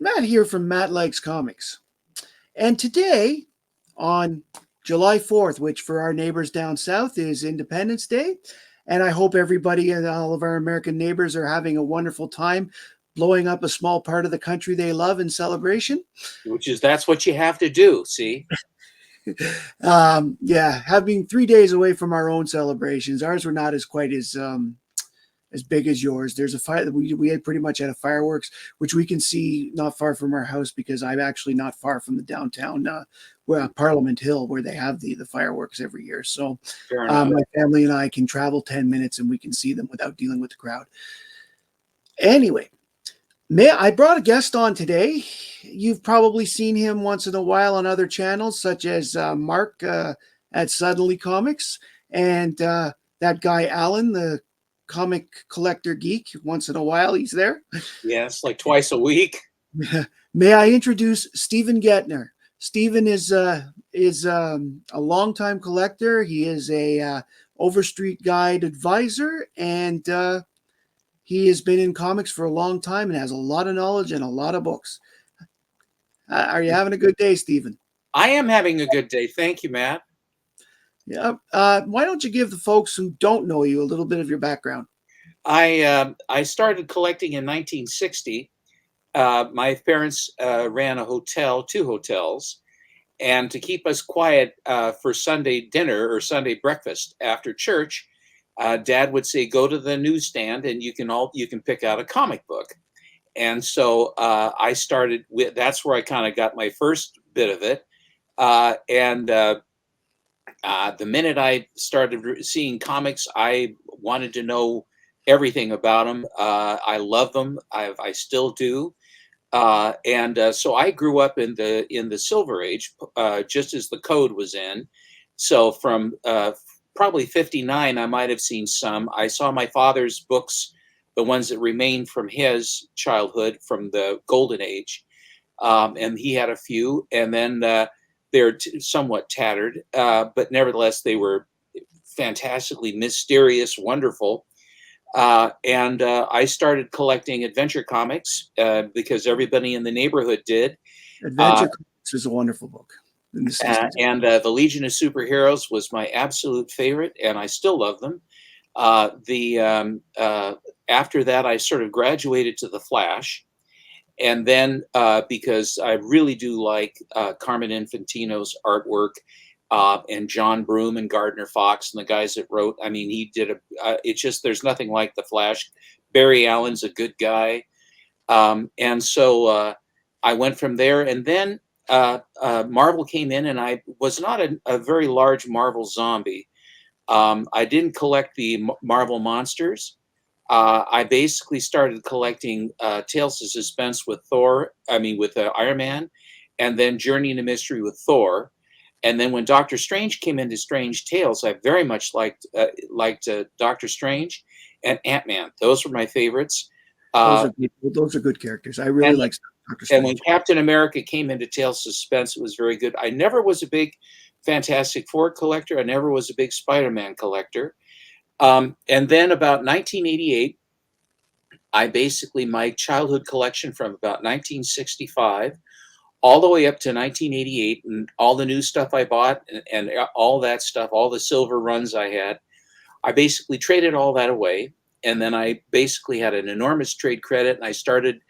Matt here from Matt Likes Comics. And today, on July 4th, which for our neighbors down south is Independence Day, and I hope everybody and all of our American neighbors are having a wonderful time blowing up a small part of the country they love in celebration. That's what you have to do. See, Yeah, having 3 days away from our own celebrations, ours were not as quite as big as yours. There's a fire. We had pretty much had a fireworks, which we can see not far from our house because I'm actually not far from the downtown Parliament Hill where they have the fireworks every year. So fair enough. my family and I can travel 10 minutes and we can see them without dealing with the crowd. Anyway, I brought a guest on today. You've probably seen him once in a while on other channels, such as Mark at Suddenly Comics and that guy Alan, the comic collector geek. Once in a while, he's there. Yes, like twice a week. May I introduce Stephen Gentner? Stephen is a longtime collector. He is a Overstreet Guide advisor, and he has been in comics for a long time and has a lot of knowledge and a lot of books. Are you having a good day, Stephen? I am having a good day. Thank you, Matt. Yeah. Why don't you give the folks who don't know you a little bit of your background? I started collecting in 1960. My parents ran a hotel, two hotels, and to keep us quiet for Sunday dinner or Sunday breakfast after church, Dad would say, "Go to the newsstand, and you can pick out a comic book." And so I started with that's where I kind of got my first bit of it. And The minute I started seeing comics, I wanted to know everything about them. I love them. I still do. So I grew up in the Silver Age, just as the Code was in. So from probably '59, I might have seen some. I saw my father's books, the ones that remained from his childhood, from the Golden Age, and he had a few. And then they're somewhat tattered, but nevertheless they were fantastically mysterious, wonderful. I started collecting adventure comics because everybody in the neighborhood did. Uh, Adventure Comics is a wonderful book in the '60s. the Legion of Superheroes was my absolute favorite, and I still love them. After that, I sort of graduated to the Flash, and then because I really do like Carmen Infantino's artwork, and John Broome and Gardner Fox and the guys that wrote. I mean, he did it's just there's nothing like the Flash. Barry Allen's a good guy, and so I went from there, and then Marvel came in, and I was not a very large Marvel zombie. I didn't collect the Marvel monsters. I basically started collecting Tales of Suspense with with Iron Man, and then Journey into Mystery with Thor. And then when Doctor Strange came into Strange Tales, I very much liked Doctor Strange and Ant-Man. Those were my favorites. Uh, Those are good characters. I really and like Doctor and when Strange. Captain America came into Tales of Suspense, it was very good. I never was a big Fantastic Four collector. I never was a big Spider-Man collector. And then about 1988, my childhood collection from about 1965 all the way up to 1988, and all the new stuff I bought, and all that stuff, all the silver runs I had, I basically traded all that away. And then I basically had an enormous trade credit, and I started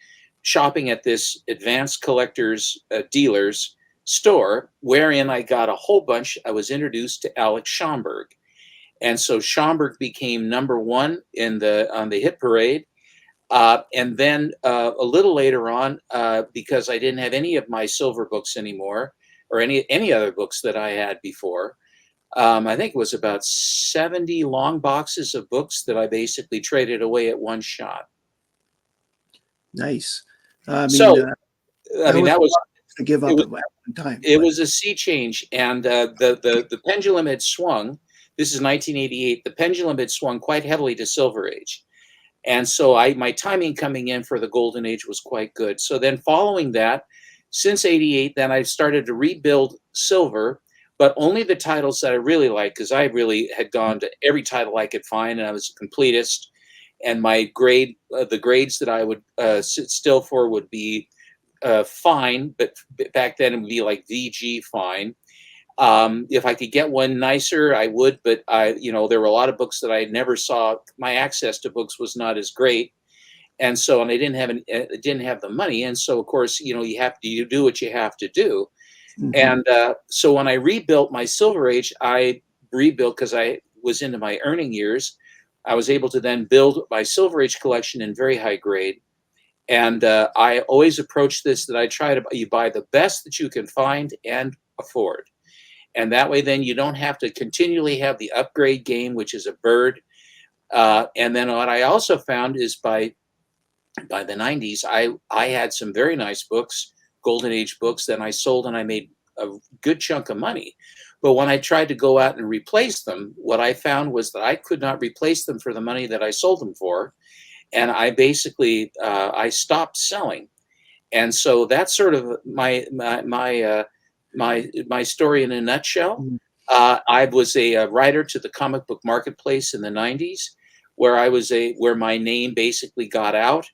shopping at this advanced collectors dealers store, wherein I got a whole bunch. I was introduced to Alex Schomburg, and so Schomburg became number one on the hit parade. And then a little later on, because I didn't have any of my silver books anymore, or any other books that I had before, I think it was about 70 long boxes of books that I basically traded away at one shot. Nice. I mean, So, I that mean, was that a was lot to give it up was at one time, it but was a sea change, and the pendulum had swung. This is 1988. The pendulum had swung quite heavily to Silver Age. And so my timing coming in for the Golden Age was quite good. So then following that, since '88, then I started to rebuild silver, but only the titles that I really liked, because I really had gone to every title I could find, and I was a completist. And the grades that I would sit still for would be fine, but back then it would be like VG fine. If I could get one nicer, I would, but there were a lot of books that I never saw. My access to books was not as great, and so, and I didn't have the money, and so of course, you do what you have to do. Mhm. And so when I rebuilt my Silver Age, I rebuilt because I was into my earning years. I was able to then build my Silver Age collection in very high grade. And I always approach this that I try to you buy the best that you can find and afford. And that way, then you don't have to continually have the upgrade game, which is a bird. And then what I also found is by the 90s, I had some very nice books, golden age books, that I sold and I made a good chunk of money. But when I tried to go out and replace them, what I found was that I could not replace them for the money that I sold them for. And I basically I stopped selling. And so that's sort of my story in a nutshell. Mhm. I was a writer to the comic book marketplace in the 90s, where my name basically got out.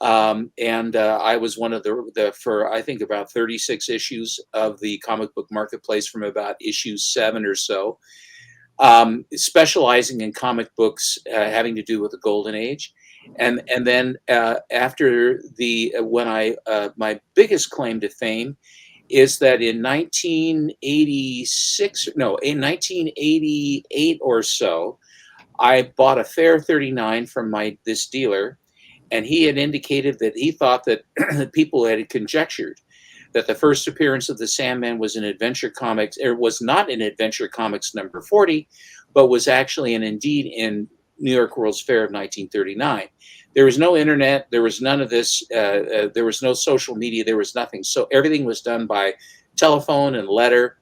And I was one of the for I think about 36 issues of the comic book marketplace from about issue 7 or so, specializing in comic books having to do with the golden age. And then after the when I my biggest claim to fame is that in 1986, no, in 1988 or so, I bought a Fair 39 from this dealer, and he had indicated that he thought that people had conjectured that the first appearance of the Sandman was in Adventure Comics, or was not in Adventure Comics number 40, but was actually and indeed in New York World's Fair of 1939. There was no internet, there was none of this, there was no social media, there was nothing. So everything was done by telephone and letter.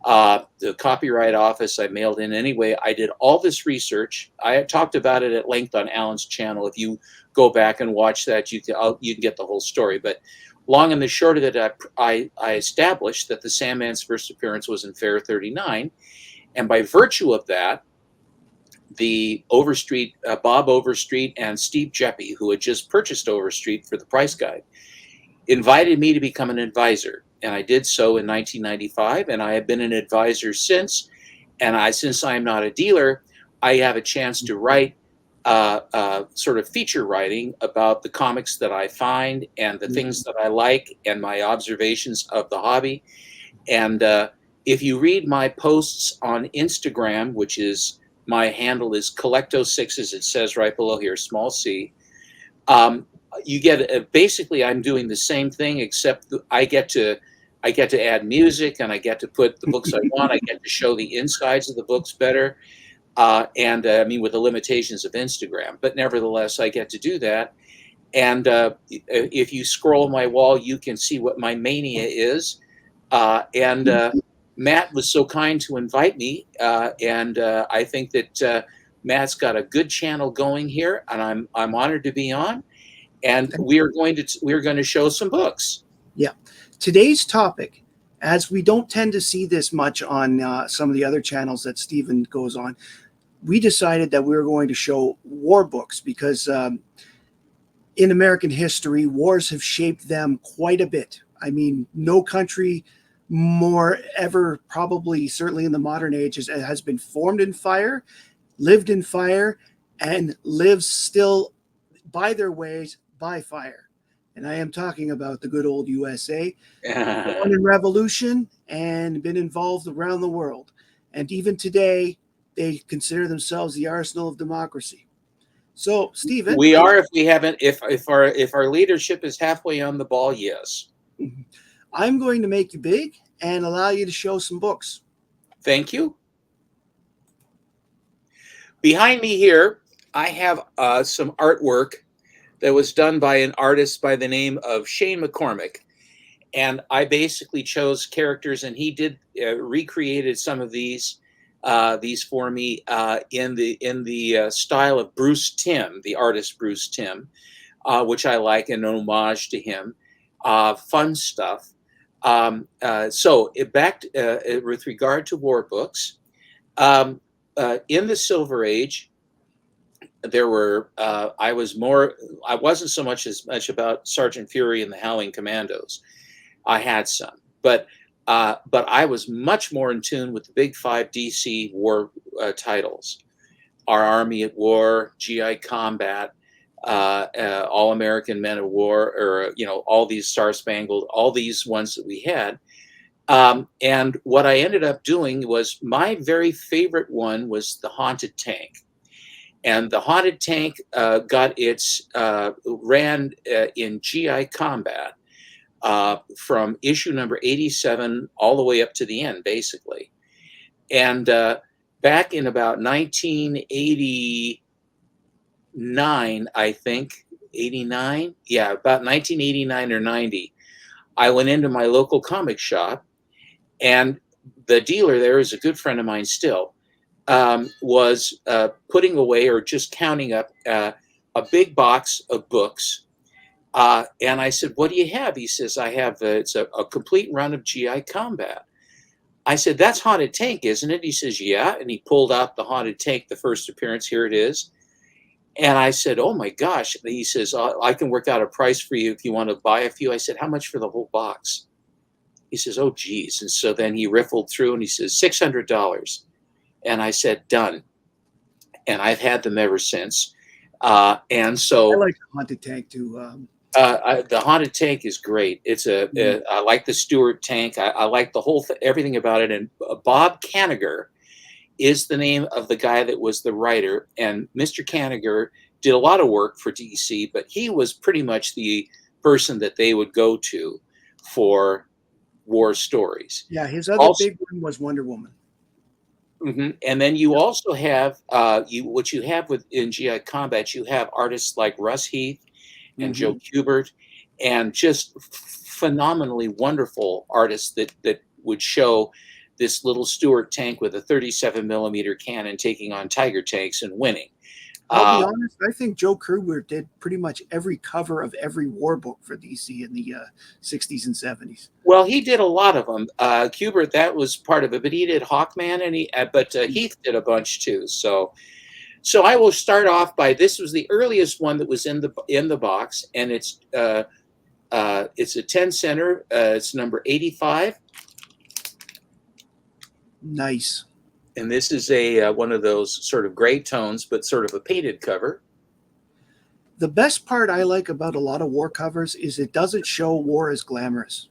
The copyright office I mailed in anyway. I did all this research. I talked about it at length on Alan's channel. If you go back and watch that, you can get the whole story. But long and the short of it, I established that the Sandman's first appearance was in Fair 39, and by virtue of that, the Overstreet, Bob Overstreet and Steve Jeppy, who had just purchased Overstreet for the price guide, invited me to become an advisor. And I did so in 1995, and I have been an advisor since. And since I'm not a dealer, I have a chance to write sort of feature writing about the comics that I find and the things that I like and my observations of the hobby. And if you read my posts on Instagram, which is my handle is Collecto6, as it says right below here, small c. You get basically I'm doing the same thing, except I get to add music, and I get to put the books I want. I get to show the insides of the books better, and I mean, with the limitations of Instagram, but nevertheless I get to do that. And if you scroll my wall, you can see what my mania is. And Matt was so kind to invite me, and I think that Matt's got a good channel going here, and I'm honored to be on. And we're going to show some books. Yeah. Today's topic, as we don't tend to see this much on some of the other channels that Stephen goes on, we decided that we were going to show war books because in American history, wars have shaped them quite a bit. I mean, no country more ever, probably, certainly in the modern age, has been formed in fire, lived in fire, and lives still by their ways by fire. And I am talking about the good old USA, born in revolution and been involved around the world. And even today, they consider themselves the arsenal of democracy. So, Stephen, We are, if we haven't, if our leadership is halfway on the ball, yes. I'm going to make you big and allow you to show some books. Thank you. Behind me here, I have some artwork that was done by an artist by the name of Shane McCormick. And I basically chose characters, and he did recreated some of these for me in the style of Bruce Timm, the artist Bruce Timm, which I like, an homage to him. Fun stuff. So back with regard to war books, in the Silver Age, there were I wasn't so much about Sergeant Fury and the Howling Commandos. I had some, but I was much more in tune with the big five DC war titles: Our Army at War, GI Combat, All American Men of War, or all these Star Spangled, all these ones that we had. And what I ended up doing was, my very favorite one was the Haunted Tank. And the Haunted Tank ran in GI Combat from issue number 87 all the way up to the end, basically. And back in about 1989, I think, 89, yeah, about 1989 or 90, I went into my local comic shop, and the dealer there is a good friend of mine still. Was putting away, or just counting up, a big box of books. And I said, "What do you have?" He says, "I have it's a complete run of GI Combat." I said, "That's Haunted Tank, isn't it?" He says, "Yeah." And he pulled out the Haunted Tank, the first appearance. Here it is. And I said, "Oh my gosh." And he says, "I can work out a price for you if you want to buy a few." I said, "How much for the whole box?" He says, "Oh, geez." And so then he riffled through and he says, $600. And I said, "Done." And I've had them ever since. And I so like the Haunted Tank too. the Haunted Tank is great. I like the Stewart tank. I like the whole everything about it. And Bob Kanigher is the name of the guy that was the writer. And Mr. Kanigher did a lot of work for DC, but he was pretty much the person that they would go to for war stories. Yeah, his other Also, big one was Wonder Woman. and then you also have what you have with in GI Combat. You have artists like Russ Heath and Joe Kubert, and just phenomenally wonderful artists that would show this little Stewart tank with a 37 millimeter cannon taking on Tiger tanks and winning. I'll be honest, I think Joe Kubert did pretty much every cover of every war book for DC in the 60s and 70s. Well, he did a lot of them. Kubert, that was part of it, but he did Hawkman, and Heath did a bunch too. So I will start off by, this was the earliest one that was in the box, and it's a 10 center. It's number 85. Nice. And this is a one of those sort of gray tones, but sort of a painted cover. The best part I like about a lot of war covers is it doesn't show war as glamorous.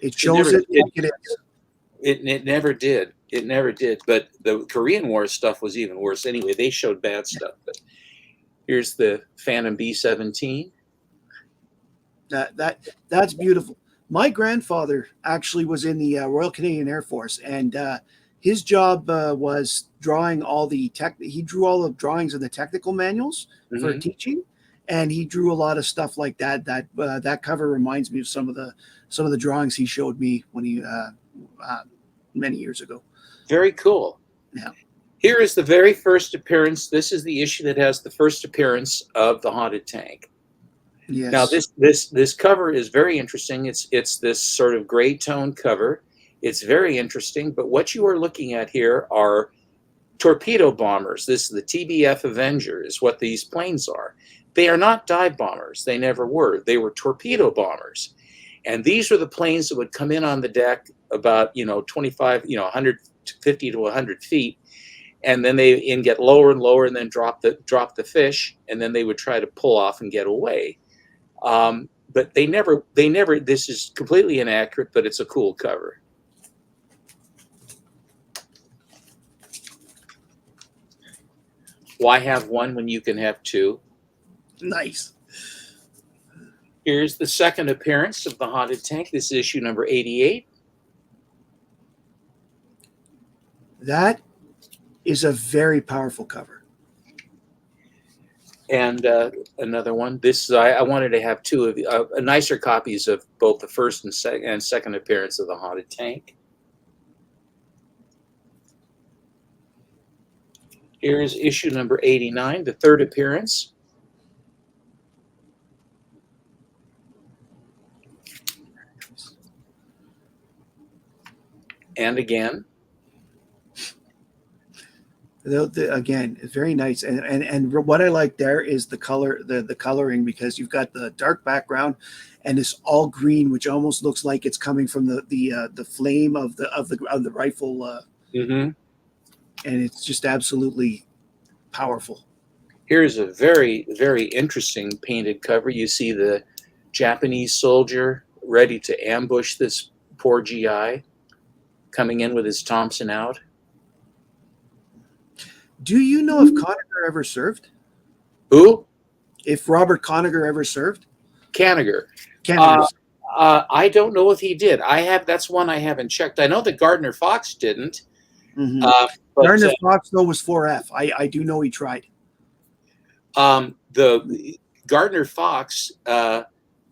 It shows it like it is. It never did. It never did. But the Korean War stuff was even worse. Anyway, they showed bad stuff. But here's the Phantom B-17. That's beautiful. My grandfather actually was in the Royal Canadian Air Force, and his job was drawing all the he drew all the drawings of the technical manuals for teaching, and he drew a lot of stuff like that. That cover reminds me of some of the drawings he showed me when he many years ago. Very cool. Yeah. Here is the very first appearance. This is the issue that has the first appearance of the Haunted Tank. Yes. Now this cover is very interesting. It's this sort of gray tone cover. It's very interesting, but what you are looking at here are torpedo bombers. This is the TBF Avenger is what these planes are. They are not dive bombers. They never were. They were torpedo bombers. And these were the planes that would come in on the deck about, 25, 150 to 100 feet. And then they get lower and lower and then drop the fish. And then they would try to pull off and get away. But they never, this is completely inaccurate, but it's a cool cover. Why have one when you can have two? Nice. Here's the second appearance of the Haunted Tank. This is issue number 88. That is a very powerful cover. And another one. This I wanted to have two of nicer copies of both the first and second appearance of the Haunted Tank. Here's issue number 89, the third appearance. And again. Again, very nice, and what I like there is the color, the coloring, because you've got the dark background, and it's all green, which almost looks like it's coming from the flame of the rifle, Hmm. and it's just absolutely powerful. Here's a very, very interesting painted cover. You see the Japanese soldier ready to ambush this poor GI coming in with his Thompson out. Do you know if Conacher ever served? Who? If Robert Conacher ever served? Kanigher. Uh, Conacher's. I don't know if he did. That's one I haven't checked. I know that Gardner Fox didn't. Mm-hmm. Uh, but Gardner Fox though was 4F. I do know he tried. The Gardner Fox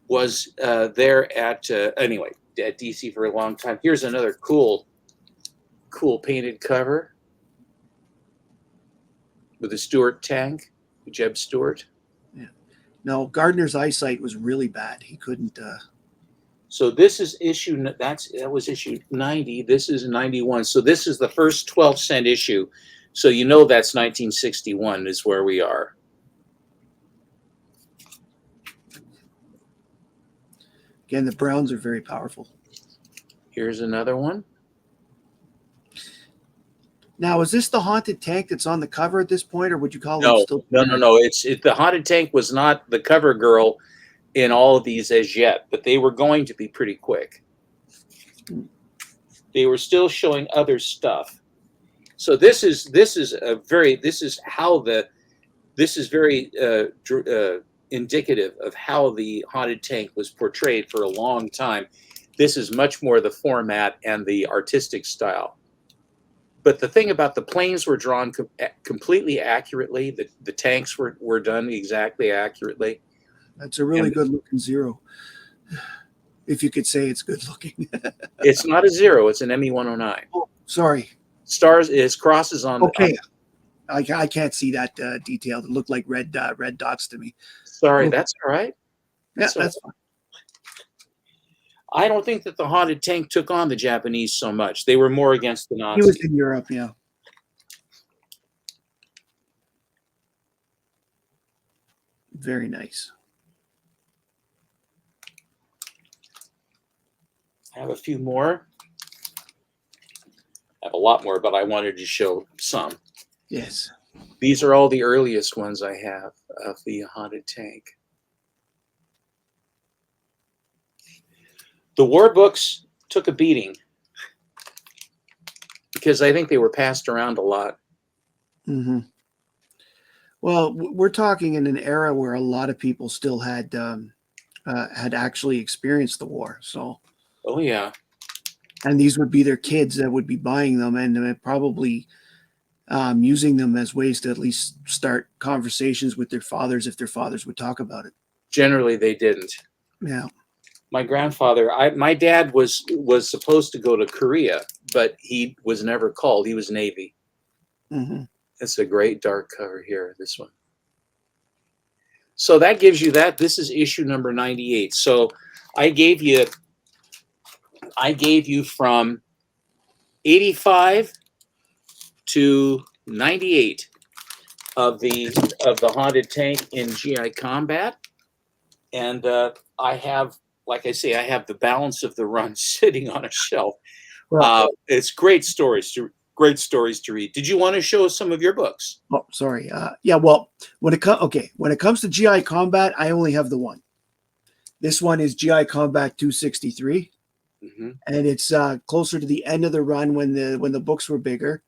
was there at anyway at DC for a long time. Here's another cool painted cover with a Stewart tank, Jeb Stewart. Yeah. No, Gardner's eyesight was really bad. He couldn't. So this is that was issue 90. This is 91. So this is the first 12-cent issue. So you know that's 1961 is where we are. Again, the browns are very powerful. Here's another one. Now, is this the haunted tank that's on the cover at this point, or would you call No, it still? no. The haunted tank was not the cover girl in all of these as yet, but they were going to be pretty quick. They were still showing other stuff. So this is very indicative of how the haunted tank was portrayed for a long time. This is much more the format and the artistic style. But the thing about the planes were drawn completely accurately. The tanks were done exactly accurately. That's a really good looking Zero. If you could say it's good looking. It's not a Zero, it's an ME-109. Oh, sorry. Stars is crosses on. Okay. I can't see that detail. It looked like red dots to me. Sorry, Okay. that's all right. That's fine. I don't think that the haunted tank took on the Japanese so much. They were more against the Nazis. He was in Europe, yeah. Very nice. I have a few more. I have a lot more, but I wanted to show some. Yes. These are all the earliest ones I have of the haunted tank. The war books took a beating because I think they were passed around a lot. Mm-hmm. Well, we're talking in an era where a lot of people still had actually experienced the war. So. Oh yeah. And these would be their kids that would be buying them and probably using them as ways to at least start conversations with their fathers if their fathers would talk about it. Generally, they didn't. Yeah. My grandfather, my dad was supposed to go to Korea, but he was never called. He was Navy. Mm-hmm. It's a great dark cover here, this one. So that gives you that. This is issue number 98. So I gave you from 85 to 98 of the haunted tank in GI Combat, and I have, like I say, I have the balance of the run sitting on a shelf. Well, it's great stories to read. Did you want to show some of your books? Oh, sorry. Yeah. Well, when it comes to GI Combat, I only have the one. This one is GI Combat 263. Mm-hmm. And it's closer to the end of the run when the books were bigger,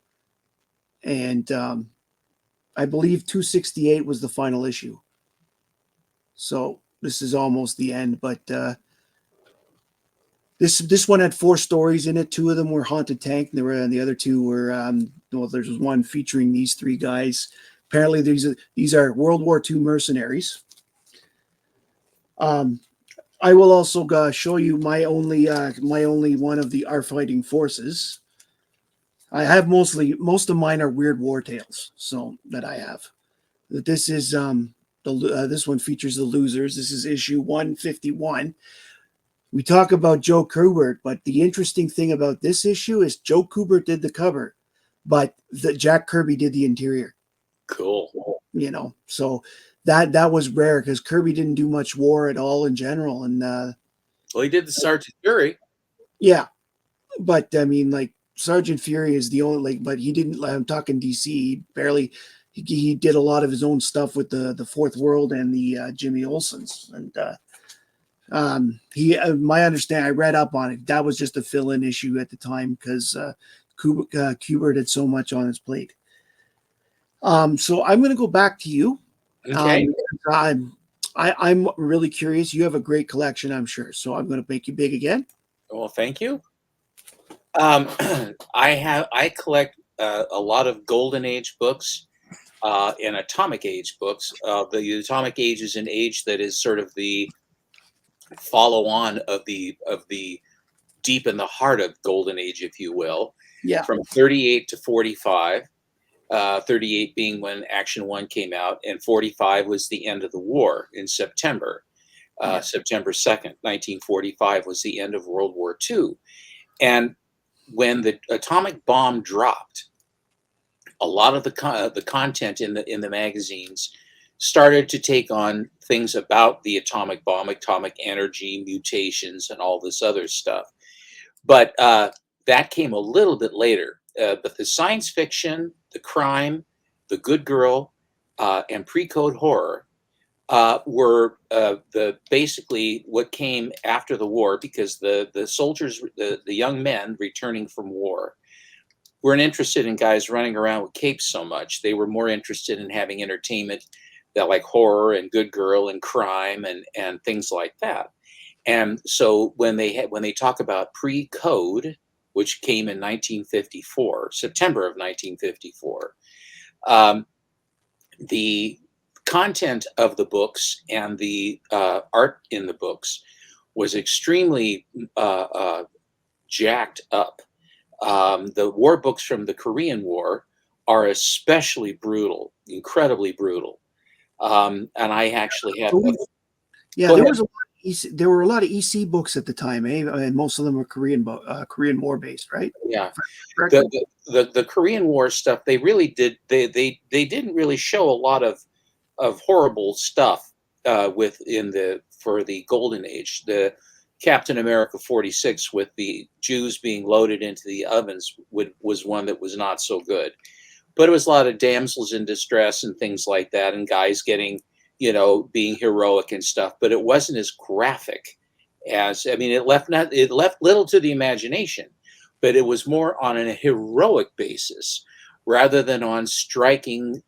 and I believe 268 was the final issue. So this is almost the end, but this one had 4 stories in it. 2 of them were haunted tank, and the other 2 were there was one featuring these 3 guys. Apparently these are World War II mercenaries. I will also show you my only one of the Our Fighting Forces. I have most of mine are weird war tales, so that I have. This is this one features the losers. This is issue 151. We talk about Joe Kubert, but the interesting thing about this issue is Joe Kubert did the cover. but Jack Kirby did the interior. Cool. So that was rare because Kirby didn't do much war at all in general, and Well, he did the Sergeant Fury. yeah, but I mean, like Sergeant Fury is the only but he didn't. I'm talking DC. He barely. He did a lot of his own stuff with the Fourth World and the Jimmy Olsens, and he. My understanding, I read up on it. That was just a fill-in issue at the time because Kubert had so much on his plate. So I'm going to go back to you. Okay. I'm really curious. You have a great collection, I'm sure. So I'm going to make you big again. Well, thank you. I collect a lot of Golden Age books and Atomic Age books. The Atomic Age is an age that is sort of the follow-on of the deep in the heart of Golden Age, if you will, Yeah. from 38 to 45. 38 being when Action 1 came out, and 45 was the end of the war in September. September 2nd, 1945 was the end of World War II. And when the atomic bomb dropped, a lot of the content in the magazines started to take on things about the atomic bomb, atomic energy, mutations, and all this other stuff. But that came a little bit later. But the science fiction, the crime, the good girl, and pre-code horror were the basically what came after the war, because the soldiers, the young men returning from war, weren't interested in guys running around with capes so much. They were more interested in having entertainment that like horror and good girl and crime and things like that. And so when they talk about pre-code, which came in 1954, September of 1954, the content of the books and the art in the books was extremely jacked up. The war books from the Korean War are especially brutal, incredibly brutal. And I actually have. There were a lot of EC books at the time, and most of them were Korean War based, right? Yeah, the Korean War stuff. They really did. They didn't really show a lot of horrible stuff for the Golden Age. The Captain America 46 with the Jews being loaded into the ovens was one that was not so good. But it was a lot of damsels in distress and things like that, and guys getting, being heroic and stuff. But it wasn't as graphic as, I mean, it left little to the imagination, but it was more on a heroic basis rather than on striking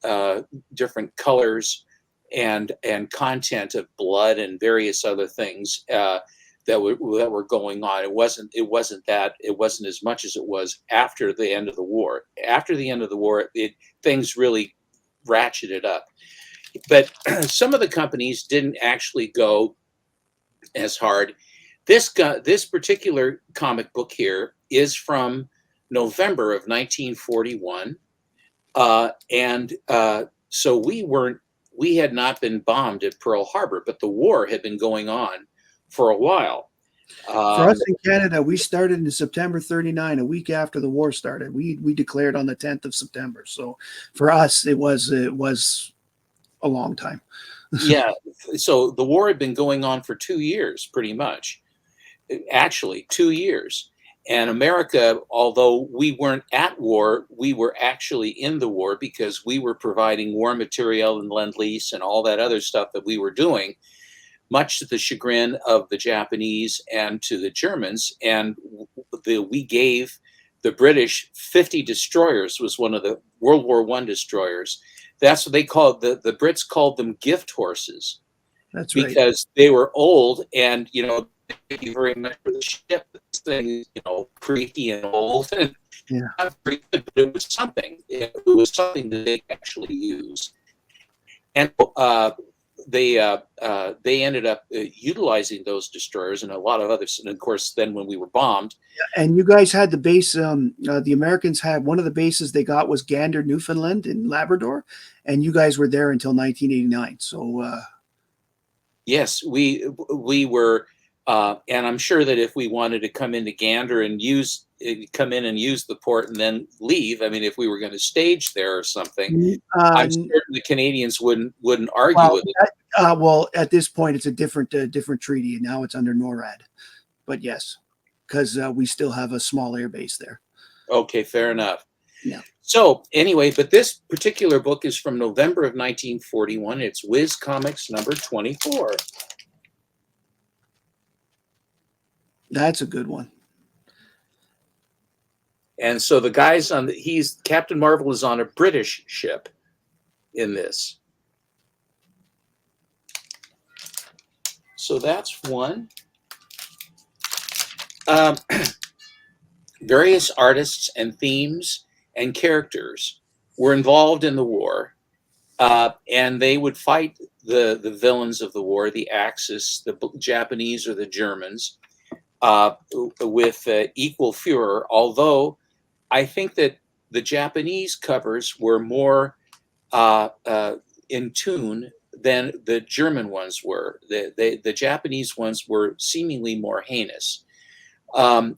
different colors and content of blood and various other things that were going on. It wasn't as much as it was after the end of the war. After the end of the war, things really ratcheted up. But some of the companies didn't actually go as hard. This particular comic book here is from November of 1941, so we had not been bombed at Pearl Harbor, but the war had been going on for a while. For us in Canada, we started in September 39, a week after the war started. We declared on the 10th of September. So for us, it was a long time. Yeah. So the war had been going on for 2 years, pretty much. Actually, 2 years. And America, although we weren't at war, we were actually in the war because we were providing war material and Lend-Lease and all that other stuff that we were doing, much to the chagrin of the Japanese and to the Germans. And we gave the British 50 destroyers, was one of the World War I destroyers. That's what they called, the Brits called them gift horses. That's right. Because they were old and, thank you very much for the ship. This thing is, creaky and old. And yeah. Not very good, but it was something. It was something that they actually used. And they ended up utilizing those destroyers and a lot of others. And of course, then when we were bombed. Yeah, and you guys had the base, the Americans had one of the bases they got was Gander, Newfoundland in Labrador. And you guys were there until 1989. So yes, we were And I'm sure that if we wanted to come into Gander and come in and use the port and then leave, I mean, if we were going to stage there or something, I'm certain the Canadians wouldn't argue well, with it. well, at this point, it's a different treaty, and now it's under NORAD. But yes, because we still have a small air base there. Okay, fair enough. Yeah. So anyway, but this particular book is from November of 1941. It's Whiz Comics number 24. That's a good one. And so the guys Captain Marvel is on a British ship in this. So that's one. Various artists and themes and characters were involved in the war, and they would fight the villains of the war, the Axis, the Japanese or the Germans, with equal furor, although I think that the Japanese covers were more in tune than the German ones were. The Japanese ones were seemingly more heinous.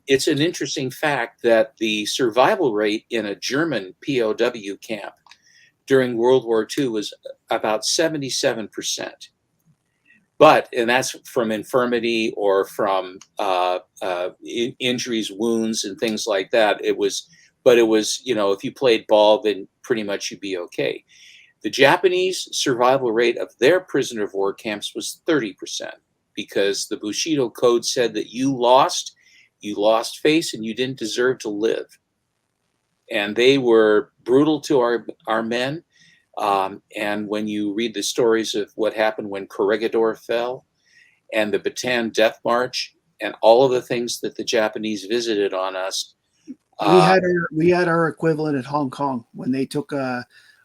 It's an interesting fact that the survival rate in a German POW camp during World War II was about 77%. And that's from infirmity or from injuries, wounds, and things like that. It was, if you played ball, then pretty much you'd be okay. The Japanese survival rate of their prisoner of war camps was 30%, because the Bushido Code said that you lost face and you didn't deserve to live. And they were brutal to our men. And when you read the stories of what happened when Corregidor fell and the Bataan Death March and all of the things that the Japanese visited on us. We had our equivalent at Hong Kong when they took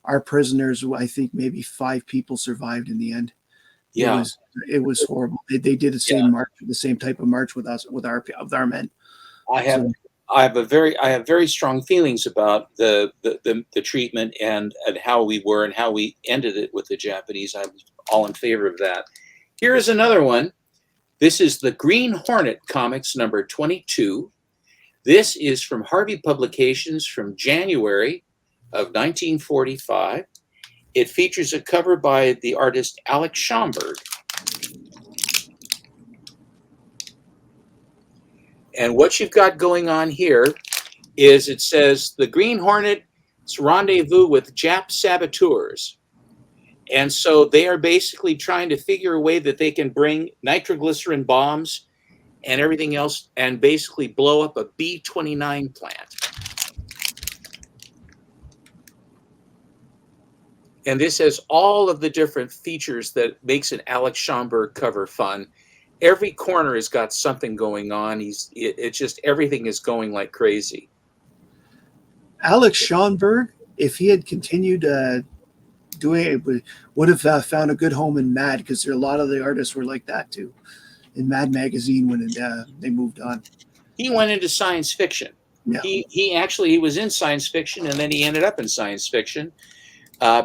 our prisoners. I think maybe 5 people survived in the end. Yeah, it was horrible. They did the same march, the same type of march with us, with our men. I have very strong feelings about the treatment and how we were and how we ended it with the Japanese. I'm all in favor of that. Here is another one. This is the Green Hornet Comics number 22. This is from Harvey Publications from January of 1945. It features a cover by the artist Alex Schomburg. And what you've got going on here is it says the Green Hornet's rendezvous with Jap saboteurs. And so they are basically trying to figure a way that they can bring nitroglycerin bombs and everything else and basically blow up a B-29 plant. And this has all of the different features that makes an Alex Schomburg cover fun. Every corner has got something going on. It's just everything is going like crazy. Alex Schomburg, if he had continued doing it, would have found a good home in Mad, because a lot of the artists were like that too. In Mad magazine when they moved on. He went into science fiction. Yeah. He was in science fiction, and then he ended up in science fiction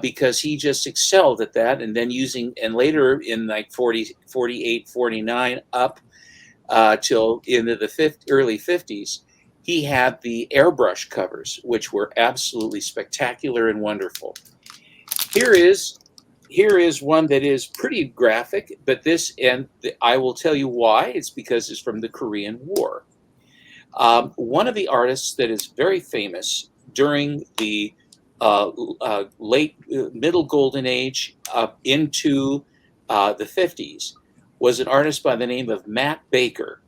because he just excelled at that. And then later in like 40, 48, 49 up till into the early 50s, he had the airbrush covers, which were absolutely spectacular and wonderful. Here is one that is pretty graphic, but I will tell you why. It's because it's from the Korean War. One of the artists that is very famous during the middle golden age into the 50s was an artist by the name of Matt Baker.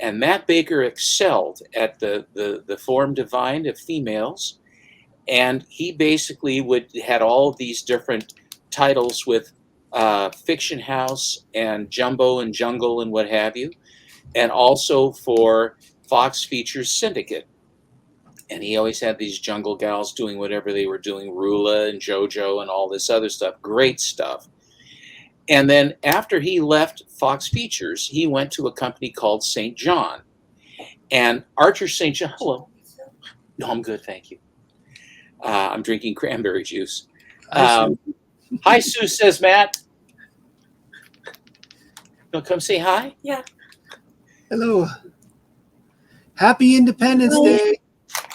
And Matt Baker excelled at the form divine of females. And he basically had all of these different titles with Fiction House and Jumbo and Jungle and what have you, and also for Fox Features Syndicate. And he always had these jungle gals doing whatever they were doing, Rula and JoJo and all this other stuff, great stuff. And then after he left Fox Features, he went to a company called St. John. And Archer St. John, hello. No, I'm good, thank you. I'm drinking cranberry juice. Hi, Sue, says Matt. You want to come say hi? Yeah. Hello. Happy Independence Hi. Day.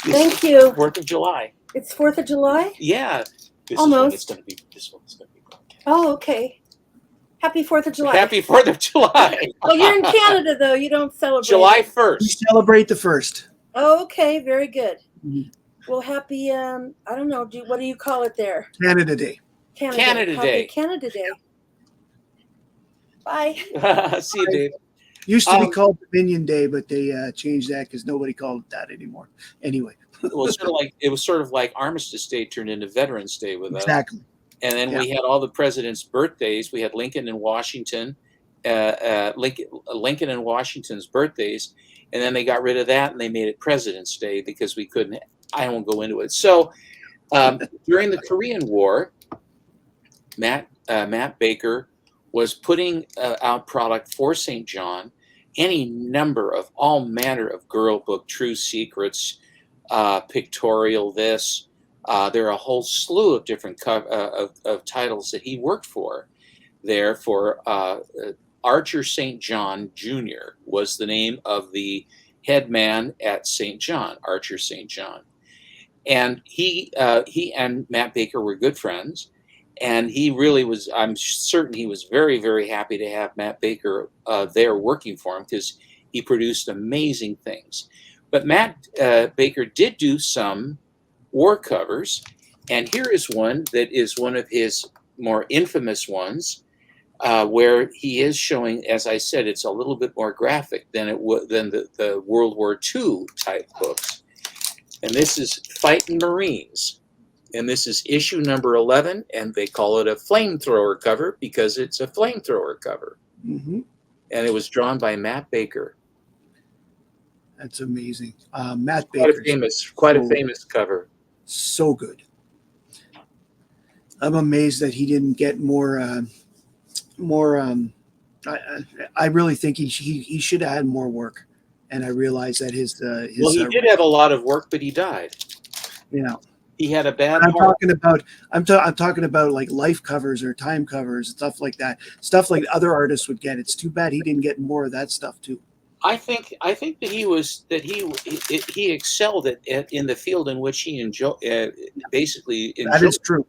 Thank you. 4th of July. It's 4th of July? Yeah. This Almost. is when it's going to be. This one's going to be broadcast. Oh, okay. Happy 4th of July. Happy 4th of July. Well, you're in Canada, though. You don't celebrate. July it. We 1st. celebrate the 1st. Oh, okay. Very good. Mhm. Well, happy, I don't know. What do you call it there? Canada Day. Canada Happy Day. Canada Day. Bye. See you, Dave. Used to be called Dominion Day, but they changed that because nobody called it that anymore. Anyway. Well, it was sort of like Armistice Day turned into Veterans Day with us. Exactly. And then we had all the presidents' birthdays. We had Lincoln and Washington, Lincoln and Washington's birthdays, and then they got rid of that and they made it President's Day because we couldn't. I won't go into it. So during the Korean War, Matt Baker was putting out product for St. John, any number of all manner of girl book, True Secrets, pictorial this. There are a whole slew of different of titles that he worked for there for Archer St. John Jr. was the name of the head man at St. John, Archer St. John. And he and Matt Baker were good friends. And he really was, I'm certain he was very, very happy to have Matt Baker there working for him because he produced amazing things. But Matt Baker did do some war covers. And here is one that is one of his more infamous ones, where he is showing, as I said, it's a little bit more graphic than the World War II type books. And this is Fighting Marines. And this is issue number 11, and they call it a flamethrower cover because it's a flamethrower cover. Mm-hmm. And it was drawn by Matt Baker. That's amazing. Matt Baker. Quite a famous cover. So good. I'm amazed that he didn't get more. I really think he should have had more work, and I realize that his well, he did have a lot of work, but he died. Yeah. He had a bad heart. I'm talking about like life covers or time covers, stuff like that. Stuff like other artists would get. It's too bad he didn't get more of that stuff too. I think that he excelled in the field in which he basically enjoyed. That is true.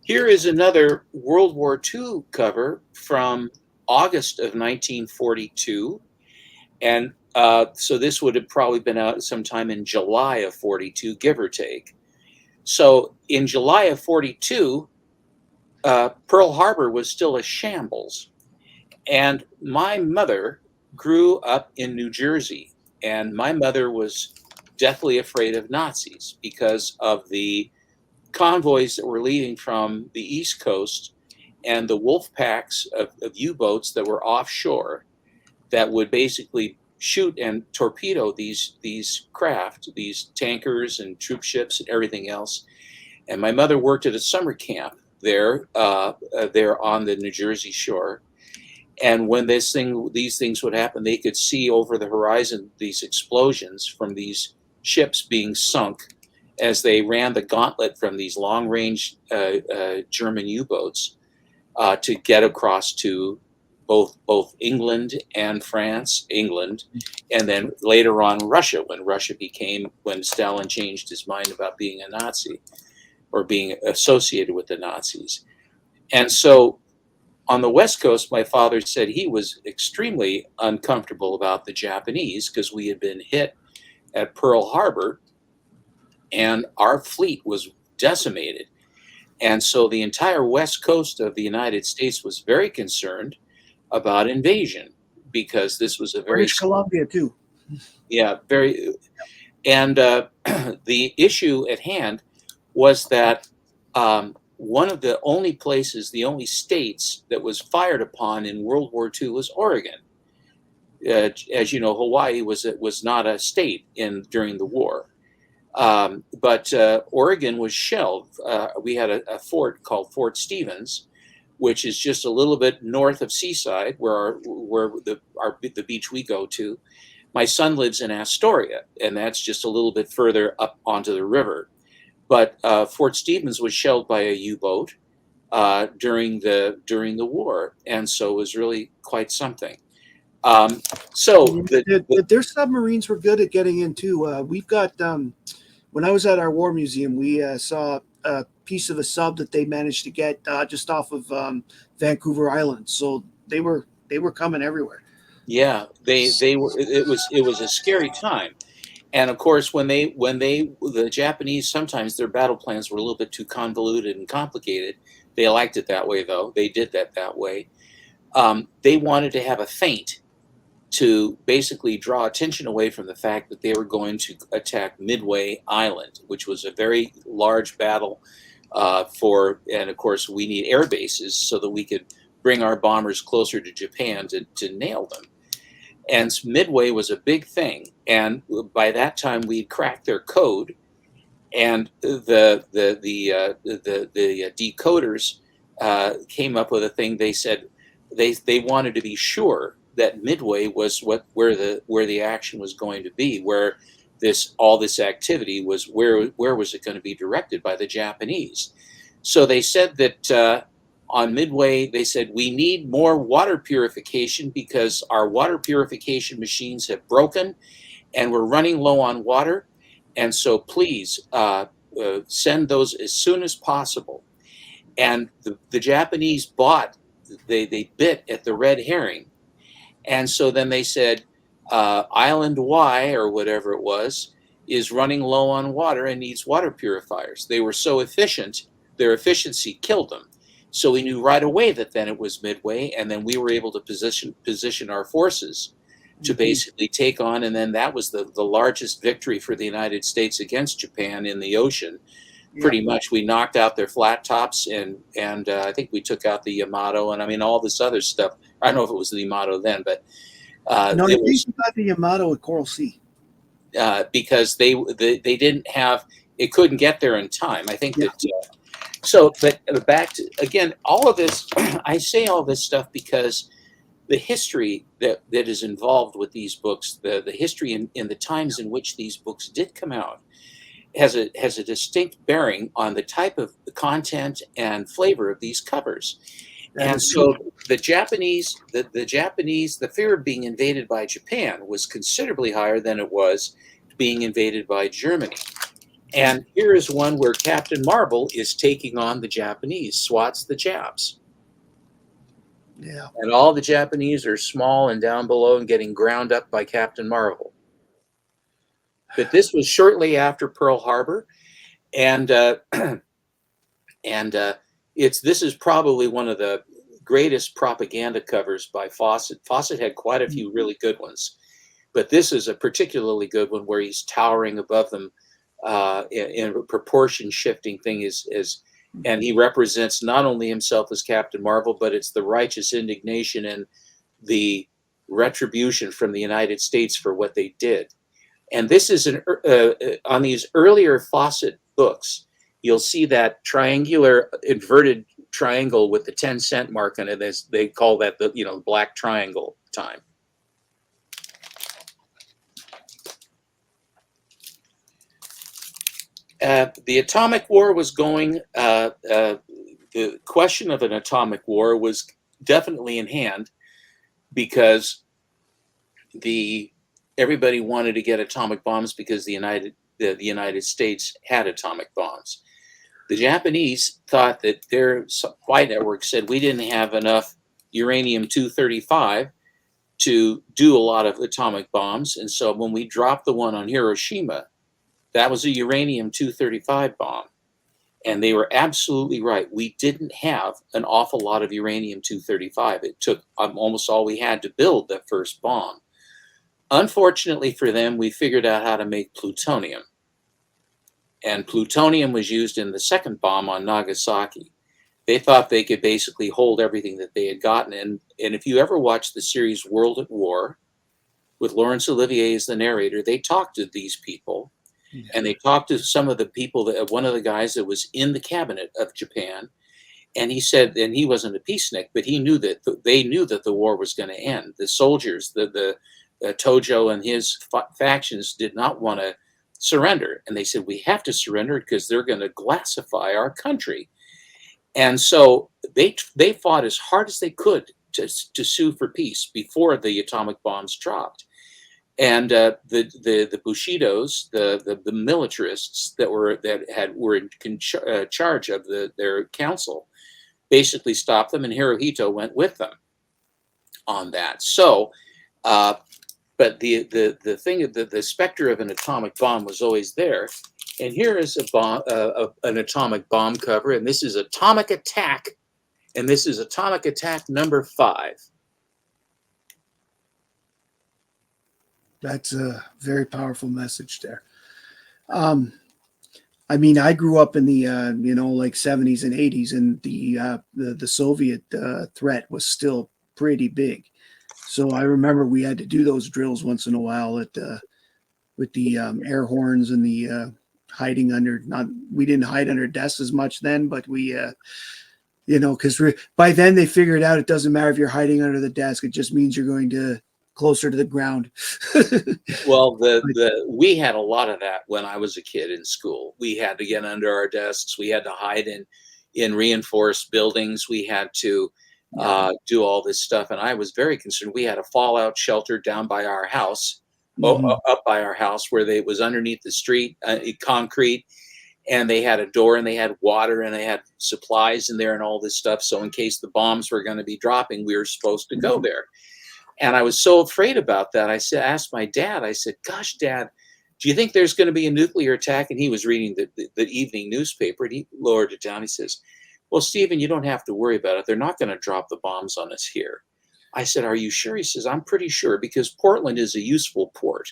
Here is another World War II cover from August of 1942, and so this would have probably been out sometime in July of 42, give or take. So in July of 42, Pearl Harbor was still a shambles. And my mother grew up in New Jersey, and my mother was deathly afraid of Nazis because of the convoys that were leaving from the East Coast and the wolf packs of U-boats that were offshore that would basically shoot and torpedo these craft, these tankers and troop ships and everything else. And my mother worked at a summer camp there on the New Jersey shore. And when these things would happen, they could see over the horizon these explosions from these ships being sunk as they ran the gauntlet from these long-range German U-boats to get across to both England and France, and then later on Russia, when Stalin changed his mind about being a Nazi or being associated with the Nazis. And so on the West Coast, my father said he was extremely uncomfortable about the Japanese because we had been hit at Pearl Harbor and our fleet was decimated. And so the entire West Coast of the United States was very concerned about invasion because this was a very British Columbia too. Yeah, very. And the issue at hand was that one of the only states that was fired upon in World War II was Oregon. As you know, Hawaii was not a state during the war. But Oregon was shelled. We had a fort called Fort Stevens, which is just a little bit north of Seaside, where the beach we go to. My son lives in Astoria, and that's just a little bit further up onto the river. But Fort Stevens was shelled by a U-boat during the war, and so it was really quite something. So Their submarines were good at getting in too. We've got when I was at our war museum, we saw a piece of a sub that they managed to get just off of Vancouver Island. So they were coming everywhere. yeah, they were. It was a scary time. And of course, the Japanese, sometimes their battle plans were a little bit too convoluted and complicated. They liked it that way, though. They did that way. They wanted to have a feint to basically draw attention away from the fact that they were going to attack Midway Island, which was a very large battle and of course, we need air bases so that we could bring our bombers closer to Japan to nail them. And Midway was a big thing, and by that time we'd cracked their code, and the decoders came up with a thing. They said they wanted to be sure that Midway was where the action was going to be, where all this activity was, where was it going to be directed by the Japanese. So they said that on Midway, they said, we need more water purification because our water purification machines have broken and we're running low on water. And so please send those as soon as possible. And the Japanese they bit at the red herring. And so then they said, Island Y, or whatever it was, is running low on water and needs water purifiers. They were so efficient, their efficiency killed them. So we knew right away that then it was Midway, and then we were able to position our forces to basically take on, and then that was the largest victory for the United States against Japan in the ocean. Yeah. Pretty much, we knocked out their flat tops, and I think we took out the Yamato, and I mean all this other stuff. I don't know if it was the Yamato then, but no, I think we got the Yamato at Coral Sea because they didn't have, it couldn't get there in time. I think that. So, but back to, again, all of this, I say all this stuff because the history that is involved with these books, the history in the times in which these books did come out, has a distinct bearing on the type of content and flavor of these covers. And so the Japanese, the fear of being invaded by Japan was considerably higher than it was being invaded by Germany. And here is one where Captain Marvel is taking on the Japanese, swats the Japs. Yeah. And all the Japanese are small and down below and getting ground up by Captain Marvel. But this was shortly after Pearl Harbor, and this is probably one of the greatest propaganda covers by Fawcett. Fawcett had quite a few really good ones, but this is a particularly good one where he's towering above them. In a proportion shifting thing and he represents not only himself as Captain Marvel, but it's the righteous indignation and the retribution from the United States for what they did. And this is on these earlier Fawcett books, you'll see that triangular inverted triangle with the 10-cent mark on it. They call that the black triangle time. The atomic war was going. The question of an atomic war was definitely in hand because everybody wanted to get atomic bombs because the United States had atomic bombs. The Japanese thought that their supply network said we didn't have enough uranium-235 to do a lot of atomic bombs, and so when we dropped the one on Hiroshima, that was a uranium-235 bomb. And they were absolutely right. We didn't have an awful lot of uranium-235. It took almost all we had to build that first bomb. Unfortunately for them, we figured out how to make plutonium. And plutonium was used in the second bomb on Nagasaki. They thought they could basically hold everything that they had gotten. And if you ever watch the series World at War, with Laurence Olivier as the narrator, they talked to these people. And they talked to some of the people, one of the guys that was in the cabinet of Japan, and he said, and he wasn't a peacenik, but he knew that they knew that the war was going to end. The soldiers, the Tojo and his factions did not want to surrender, and they said, we have to surrender because they're going to glassify our country. And so they fought as hard as they could to sue for peace before the atomic bombs dropped. And the Bushidos, the militarists that were in charge of their council, basically stopped them, and Hirohito went with them on that. So, but the thing, the specter of an atomic bomb was always there. And here is an atomic bomb cover, and this is Atomic Attack, and this is Atomic Attack number 5. That's a very powerful message there. I mean, I grew up in the like 70s and 80s, and the Soviet threat was still pretty big. So I remember we had to do those drills once in a while with the air horns and the hiding under. We didn't hide under desks as much then, but we because by then they figured out it doesn't matter if you're hiding under the desk; it just means you're going to closer to the ground. Well, we had a lot of that when I was a kid in school. We had to get under our desks. We had to hide in reinforced buildings. We had to do all this stuff, and I was very concerned. We had a fallout shelter down by our house, up by our house, where it was underneath the street, concrete, and they had a door, and they had water, and they had supplies in there, and all this stuff. So in case the bombs were going to be dropping, we were supposed to go there. And I was so afraid about that. Asked my dad, I said, gosh, Dad, do you think there's going to be a nuclear attack? And he was reading the evening newspaper, and he lowered it down. He says, well, Stephen, you don't have to worry about it. They're not going to drop the bombs on us here. I said, are you sure? He says, I'm pretty sure, because Portland is a useful port.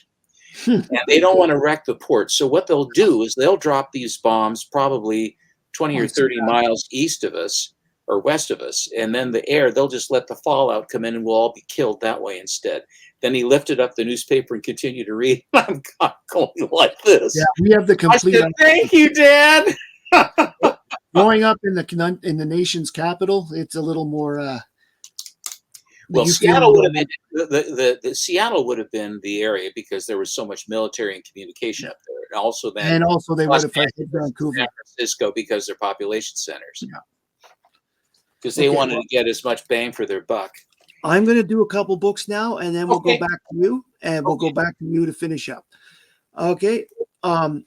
And they don't want to wreck the port. So what they'll do is they'll drop these bombs probably 20 or 30 miles east of us, or west of us, and then they'll just let the fallout come in, and we'll all be killed that way instead. Then he lifted up the newspaper and continued to read. I'm going like this. Yeah, we have the complete. I said, thank you, Dad. Growing up in the nation's capital, it's a little more. Well, Seattle would have been the Seattle would have been the area, because there was so much military and communication up there, and also they would have hit Vancouver, San Francisco, because they're population centers. Yeah. Because they wanted to get as much bang for their buck. I'm going to do a couple books now, and then we'll go back to you, and we'll go back to you to finish up. Okay. I'm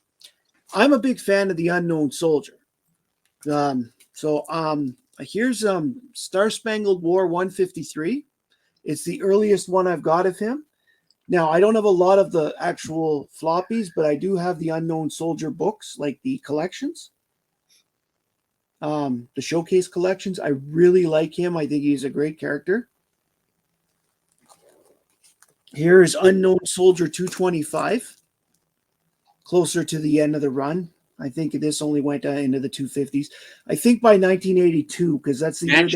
a big fan of The Unknown Soldier. Here's Star Spangled War 153. It's the earliest one I've got of him. Now, I don't have a lot of the actual floppies, but I do have the Unknown Soldier books, like the collections. The showcase collections. I really like him. I think he's a great character. Here is Unknown Soldier 225, closer to the end of the run. I think this only went into the 250s. I think by 1982, because that's the year.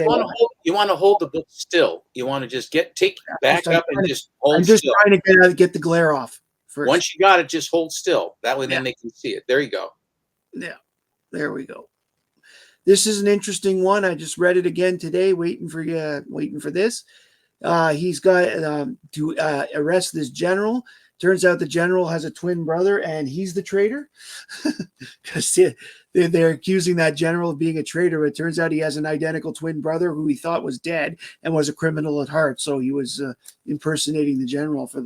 You want to hold the book still. You want to just back up and just hold. I'm just trying to get the glare off first. Once you got it, just hold still. That way, then they can see it. There you go. Yeah, there we go. This is an interesting one. I just read it again today, waiting for this. He's got to arrest this general. Turns out the general has a twin brother, and he's the traitor, because they're accusing that general of being a traitor. It turns out he has an identical twin brother who he thought was dead and was a criminal at heart. So he was impersonating the general for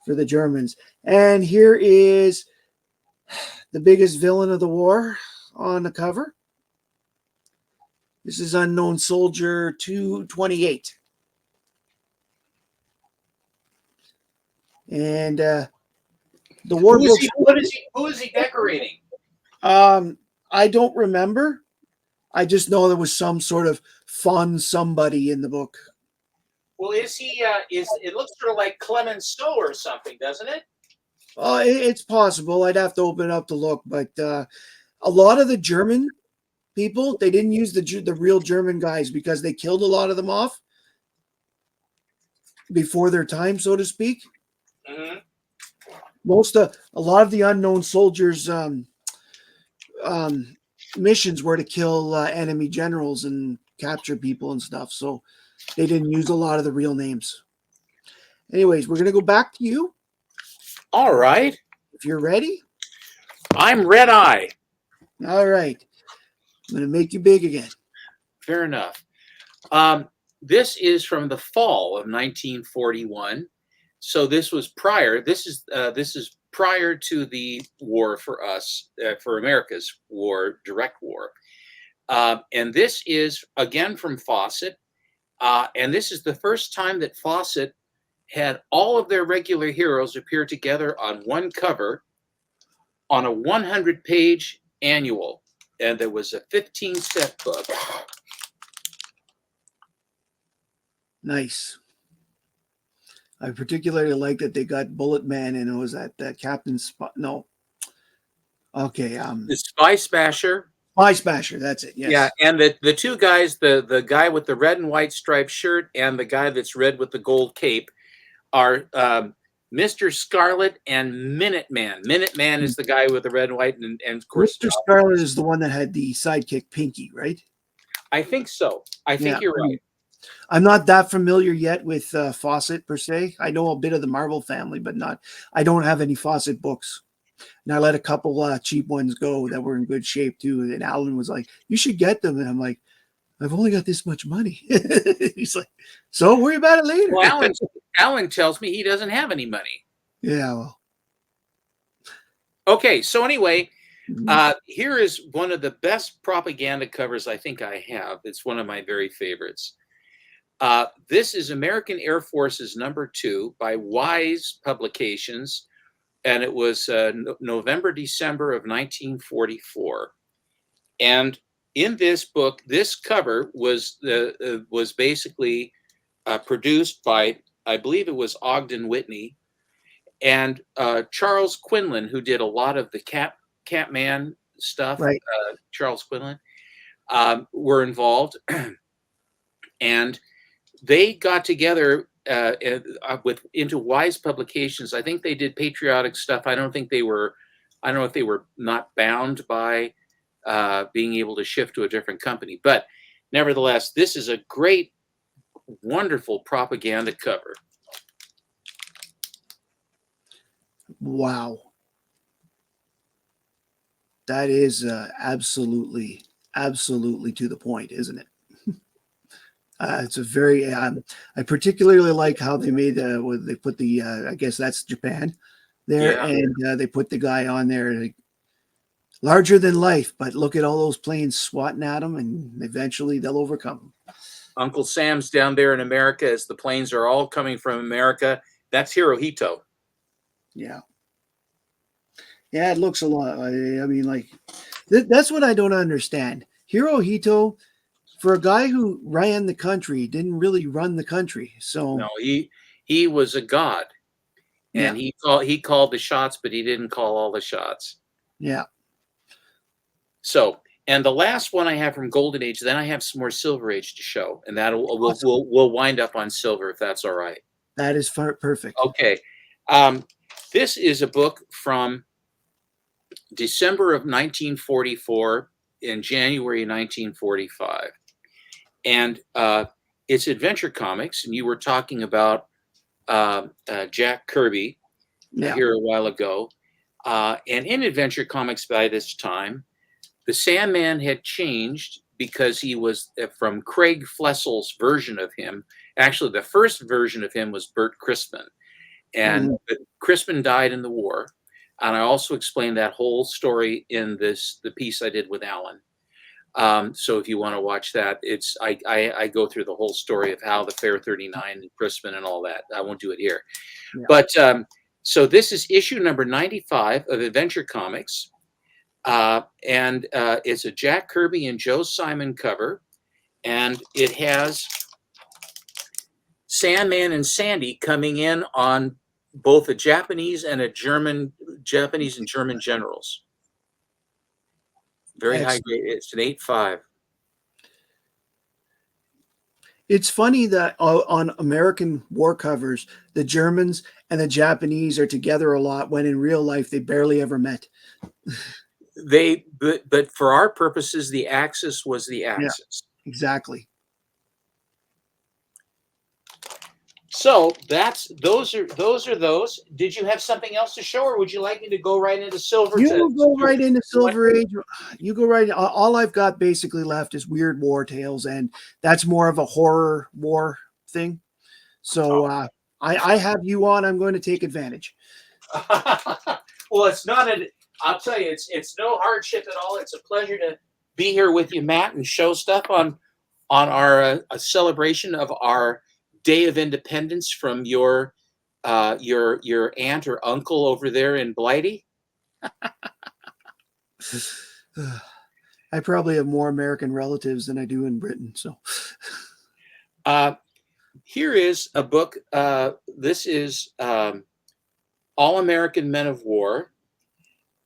the Germans. And here is the biggest villain of the war on the cover. This is Unknown Soldier 228. And the war book. Who is he decorating? I don't remember. I just know there was some sort of fun somebody in the book. Well, is he? It looks sort of like Clemenceau or something, doesn't it? It's possible. I'd have to open it up to look, but a lot of the German people, they didn't use the real German guys, because they killed a lot of them off before their time, so to speak. Mm-hmm. A lot of the Unknown Soldiers missions were to kill enemy generals and capture people and stuff, so they didn't use a lot of the real names. Anyways, we're going to go back to you. All right. If you're ready. I'm Red Eye. All right. I'm going to make you big again. Fair enough. This is from the fall of 1941. So this was prior. This is prior to the war for us, for America's war, direct war. And this is again from Fawcett. And this is the first time that Fawcett had all of their regular heroes appear together on one cover on a 100-page annual. And there was a 15-cent book. Nice. I particularly like that they got Bullet Man, and it was that Captain Spot. No. Okay. The Spy Smasher. Spy Smasher. That's it. Yes. Yeah, and the two guys, the guy with the red and white striped shirt and the guy that's red with the gold cape, are Mr. Scarlet and Minuteman. Minuteman is the guy with the red and white, and of course Mr. Scarlet is the one that had the sidekick Pinky, right? I think so. I think you're right. I'm not that familiar yet with Fawcett per se. I know a bit of the Marvel family, but I don't have any Fawcett books. And I let a couple cheap ones go that were in good shape too. And Alan was like, "You should get them." And I'm like, "I've only got this much money." He's like, "So worry about it later." Well, Alan tells me he doesn't have any money. Yeah. Well. Okay. So anyway, here is one of the best propaganda covers I think I have. It's one of my very favorites. This is American Air Force's #2 by Wise Publications, and it was November, December of 1944. And in this book, this cover was basically produced by, I believe it was Ogden Whitney, and Charles Quinlan, who did a lot of the Catman stuff. Right. Charles Quinlan were involved, and they got together into Wise Publications. I think they did patriotic stuff. I don't know if they were not bound by being able to shift to a different company. But nevertheless, this is a great, wonderful propaganda cover. Wow. That is absolutely to the point, isn't it? It's a very, I particularly like how they made they put the, I guess that's Japan there, Yeah. and they put the guy on there, like, larger than life, but look at all those planes swatting at him, and eventually they'll overcome them. Uncle Sam's down there in America as the planes are all coming from America. That's Hirohito. Yeah. Yeah, it looks a lot. I mean, like, that's what I don't understand. Hirohito, for a guy who ran the country, didn't really run the country. So No, he was a god, and he called the shots, but he didn't call all the shots. Yeah. So, and the last one I have from Golden Age, then I have some more Silver Age to show, and Awesome. we'll wind up on silver if that's all right. That is perfect. Okay, this is a book from December of 1944 and January 1945. And it's adventure comics, and you were talking about Jack Kirby here a while ago. And in adventure comics by this time, the Sandman had changed because he was from Craig Flessel's version of him. Actually, the first version of him was Bert Crispin. And Crispin died in the war. And I also explained that whole story in the piece I did with Alan. So if you want to watch that, I go through the whole story of how the Fair 39 and Crispin and all that. I won't do it here. Yeah. But so this is issue number 95 of Adventure Comics. And it's a Jack Kirby and Joe Simon cover. And it has Sandman and Sandy coming in on both a Japanese and German generals. Very high grade. It's an 8.5. It's funny that on American war covers, the Germans and the Japanese are together a lot when in real life they barely ever met. But for our purposes, the Axis was the Axis. Yeah, exactly. So those. Did you have something else to show, or would you like me to go right into silver? You go right into Silver Age. You go right. All I've got basically left is Weird War Tales, and that's more of a horror war thing. So I have you on. I'm going to take advantage. Well, it's not an. I'll tell you, it's no hardship at all. It's a pleasure to be here with you, Matt, and show stuff on our a celebration of our Day of Independence from your aunt or uncle over there in Blighty. I probably have more American relatives than I do in Britain. So Here is a book. This is All American Men of War.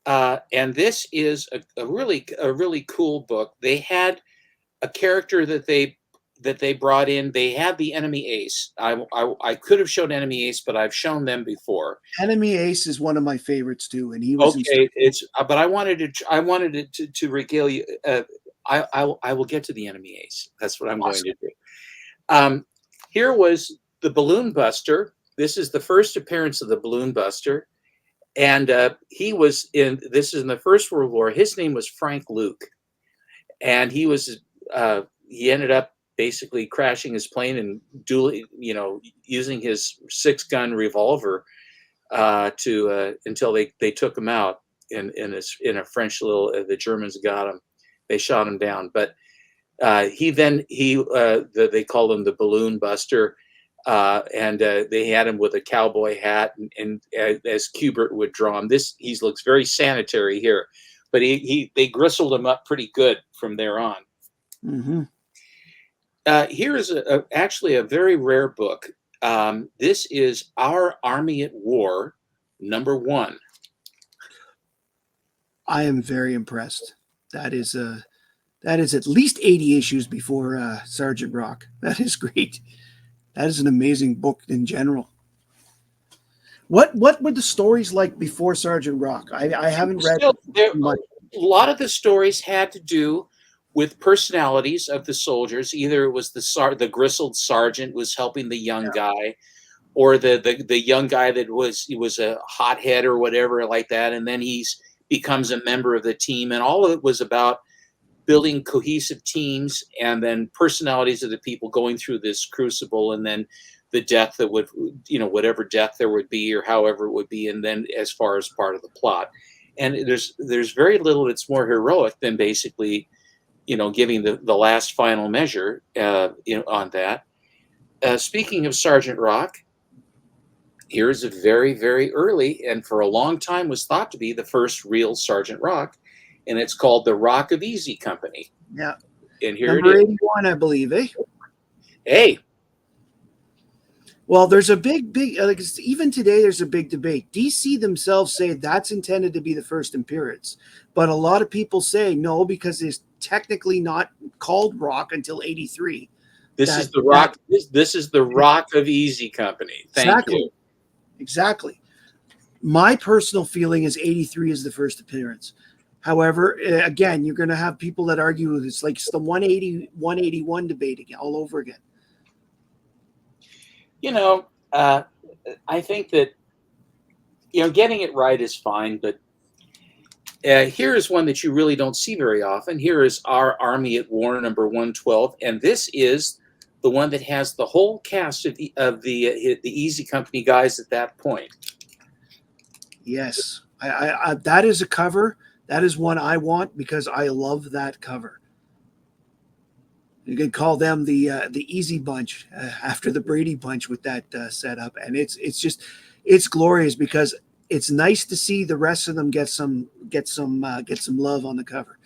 And this is a really cool book. They had a character that they brought in. They had the enemy ace. I could have shown enemy ace, but I've shown them before. Enemy Ace is one of my favorites too, and he was Okay. But I wanted to regale you. I will get to the enemy ace. That's what I'm awesome. going to do. Here was the Balloon Buster. This is the first appearance of the Balloon Buster. And he was in the First World War. His name was Frank Luke, and he ended up basically crashing his plane and using his 6-gun revolver until they took him out in a French the Germans got him. They shot him down, but they called him the Balloon Buster. And they had him with a cowboy hat, and as Kubert would draw him, he looks very sanitary here, but they gristled him up pretty good from there on. Mm-hmm. Here is actually a very rare book. This is Our Army at War, #1. I am very impressed. That is at least 80 issues before Sergeant Rock. That is great. That is an amazing book in general. What were the stories like before Sergeant Rock? I haven't read much. A lot of the stories had to do with personalities of the soldiers. Either it was the grizzled sergeant was helping the young guy, or the young guy that was a hothead or whatever like that, and then becomes a member of the team, and all of it was about building cohesive teams, and then personalities of the people going through this crucible, and then the death that would, whatever death there would be or however it would be, and then as far as part of the plot. And there's very little that's more heroic than basically, giving the last final measure, on that. Speaking of Sergeant Rock, here's a very, very early, and for a long time was thought to be the first real Sergeant Rock. And it's called the Rock of Easy Company. Yeah. And here Number it is. 81, I believe, eh? Hey. Well, there's a big, even today, there's a big debate. DC themselves say that's intended to be the first appearance. But a lot of people say no, because it's technically not called Rock until 83. This is the Rock. This is the Rock of Easy Company. Thank you. Exactly. My personal feeling is 83 is the first appearance. However, again, you're going to have people that argue it's the 180, 181 debate again, all over again. I think that, getting it right is fine, but here is one that you really don't see very often. Here is Our Army at War, #112, and this is the one that has the whole cast of the Easy Company guys at that point. Yes, I that is a cover. That is one I want because I love that cover. You could call them the Easy Bunch after the Brady Bunch with that setup, and it's glorious because it's nice to see the rest of them get some love on the cover.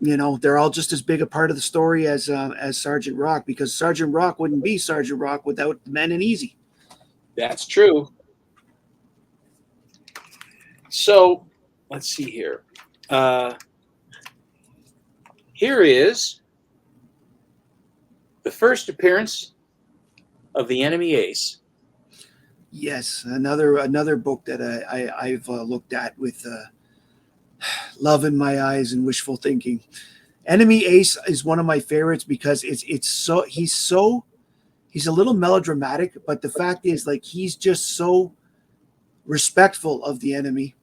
They're all just as big a part of the story as Sergeant Rock, because Sergeant Rock wouldn't be Sergeant Rock without the men in Easy. That's true. So let's see here. Here is the first appearance of the enemy ace. Yes, another book that I've looked at with love in my eyes and wishful thinking. Enemy Ace is one of my favorites because he's he's a little melodramatic, but the fact is, like, he's just so respectful of the enemy,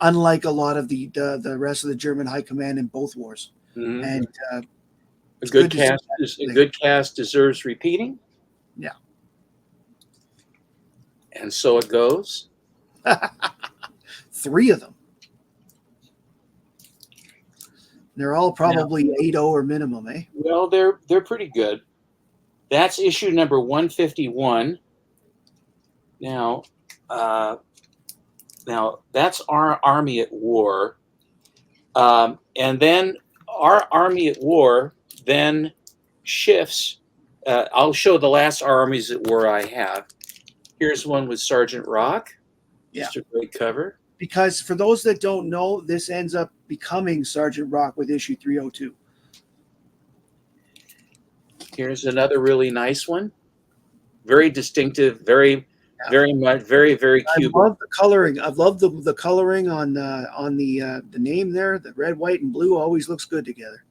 unlike a lot of the rest of the German high command in both wars. Mhm. And A it's good good to see cast that. a good cast deserves repeating, Yeah. and so it goes. 3 of them. They're all probably 8.0 or minimum, eh? Well, they're pretty good. That's issue number 151. Now, uh, now that's our Army at War, and then our Army at War then shifts. I'll show the last Armies at War I have. Here's one with Sergeant Rock. Just a great cover. Because for those that don't know, this ends up becoming Sergeant Rock with issue 302. Here's another really nice one. Very distinctive, very much, very cute. I love the coloring. I love the coloring on the name there. The red, white, and blue always looks good together.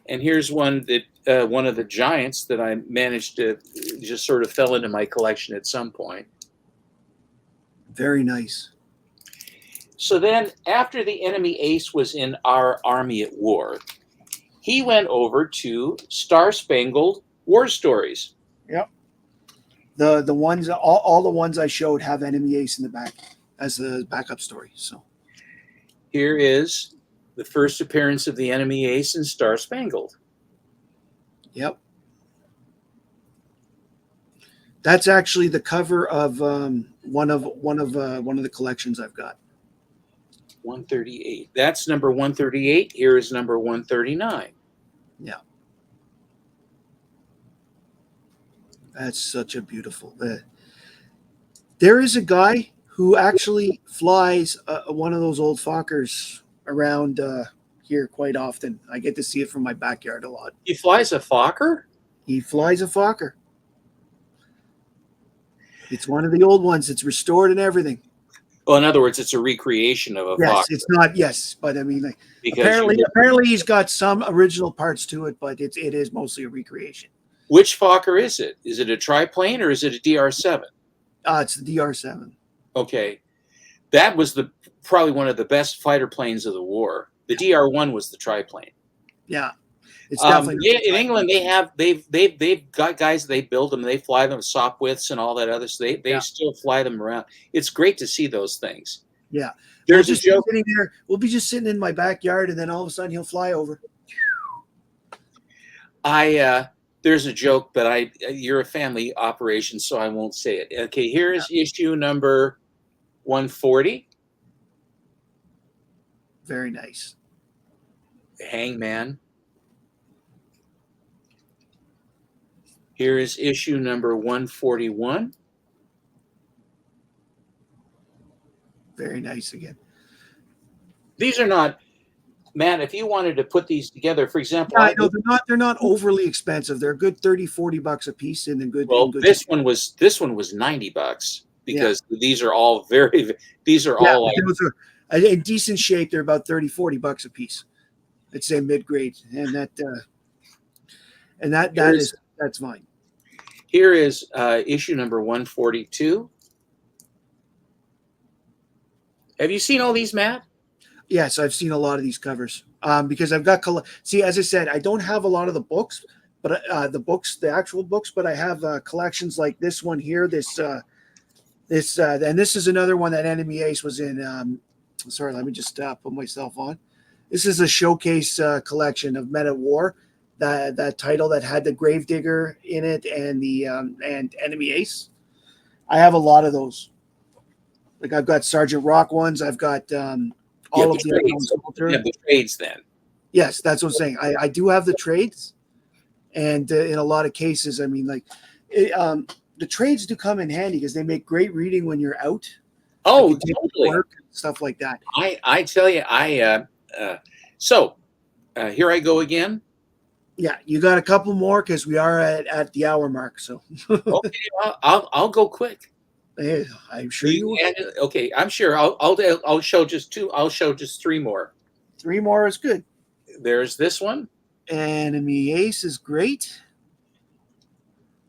And here's one that one of the giants that I managed to just sort of fell into my collection at some point. Very nice. So then, after the enemy ace was in our Army at War, he went over to Star Spangled War Stories. Yep. The ones all the ones I showed have enemy ace in the back as the backup story. So here is the first appearance of the enemy ace in Star Spangled. Yep. That's actually the cover of one of the collections I've got. 138. That's number 138. Here is number 139. Yeah. That's such a beautiful. There is a guy who actually flies one of those old Fokkers around here quite often. I get to see it from my backyard a lot. He flies a Fokker? He flies a Fokker. It's one of the old ones. It's restored and everything. Well, in other words, it's a recreation of a Yes, Fokker. it's not. Yes, but I mean, like, Because apparently he's got some original parts to it, but it is mostly a recreation. which Fokker is it? Is it a triplane or is it a DR7? It's the DR7. Okay, that was probably one of the best fighter planes of the war. The DR1 was the triplane. Yeah, it's definitely in England. They've got guys. They build them. They fly them Sopwiths and all that other. So they still fly them around. It's great to see those things. Yeah, there's a joke. Sitting there, we'll be just sitting in my backyard, and then all of a sudden he'll fly over. There's a joke, but you're a family operation, so I won't say it. Okay, here is issue number 140. Very nice. Hangman. Here is issue number 141. Very nice again. These are not, Matt, if you wanted to put these together, for example. Yeah, I know they're not overly expensive. They're a good $30-$40 a piece and then good. Well, and good this one was $90 because these are all all like those are in decent shape. They're about $30-$40 a piece. I'd say mid-grade, and that's fine. Here is issue number 142. Have you seen all these, Matt? Yes, I've seen a lot of these covers because I've got. See, as I said, I don't have a lot of the books, but the actual books, but I have collections like this one here. And this is another one that Enemy Ace was in. Sorry, let me just put myself on. This is a showcase collection of Men at War. That title that had the Gravedigger in it and the and Enemy Ace. I have a lot of those. Like I've got Sergeant Rock ones. I've got all of the trades then. Yes, that's what I'm saying. I do have the trades, and in a lot of cases, I mean, like the trades do come in handy because they make great reading when you're out. Oh, totally. Work, stuff like that. I tell you, so here I go again. Yeah, you got a couple more because we are at the hour mark. So okay, I'll go quick. I'm sure you will. Okay, I'm sure I'll show just two. I'll show just three more. 3 more is good. there's this one. Enemy Ace is great.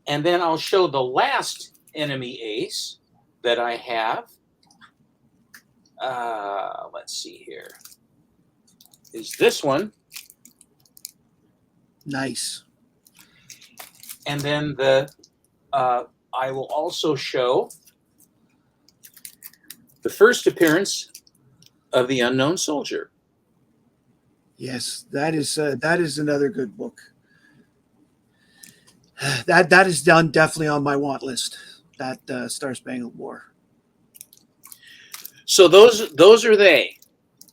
And then I'll show the last enemy ace that I have. Let's see here. Is this one. Nice. And then I will also show the first appearance of the Unknown Soldier. Yes, that is another good book. That is done definitely on my want list. That Star Spangled War. So those are they.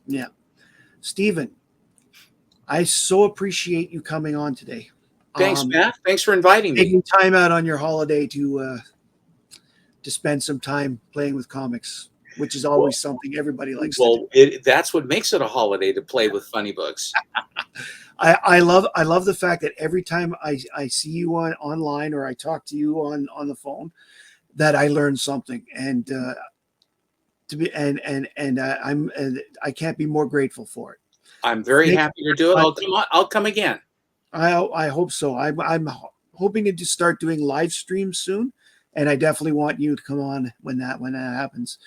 Yeah, Stephen, I so appreciate you coming on today. Thanks, Matt. Thanks for inviting me. Taking time out on your holiday to spend some time playing with comics, which is always something everybody likes to do. That's what makes it a holiday, to play with funny books. I love the fact that every time I see you online or I talk to you on the phone, that I learn something, and I can't be more grateful for it. I'm very happy to do it. I'll come again. I hope so. I'm hoping to just start doing live streams soon, and I definitely want you to come on when that happens.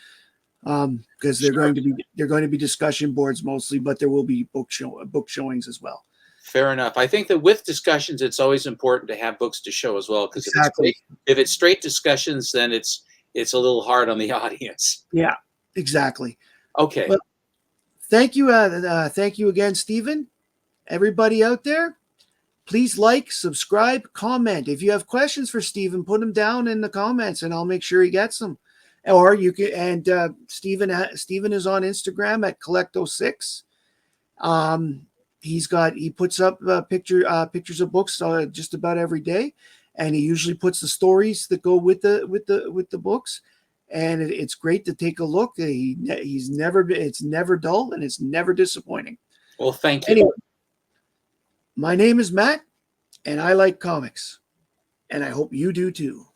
Because they're going to be discussion boards mostly, but there will be book showings as well. Fair enough. I think that with discussions, it's always important to have books to show as well, because exactly. if it's straight discussions, then it's a little hard on the audience. Yeah, exactly. Okay. Well, thank you again, Stephen. Everybody out there, please like, subscribe, comment. If you have questions for Stephen, put them down in the comments, and I'll make sure he gets them. Or you can, and Stephen is on Instagram at Collecto6. He puts up pictures of books just about every day, and he usually puts the stories that go with the books, and it's great to take a look. It's never dull, and it's never disappointing. Well, thank you. Anyway, my name is Matt, and I like comics, and I hope you do too.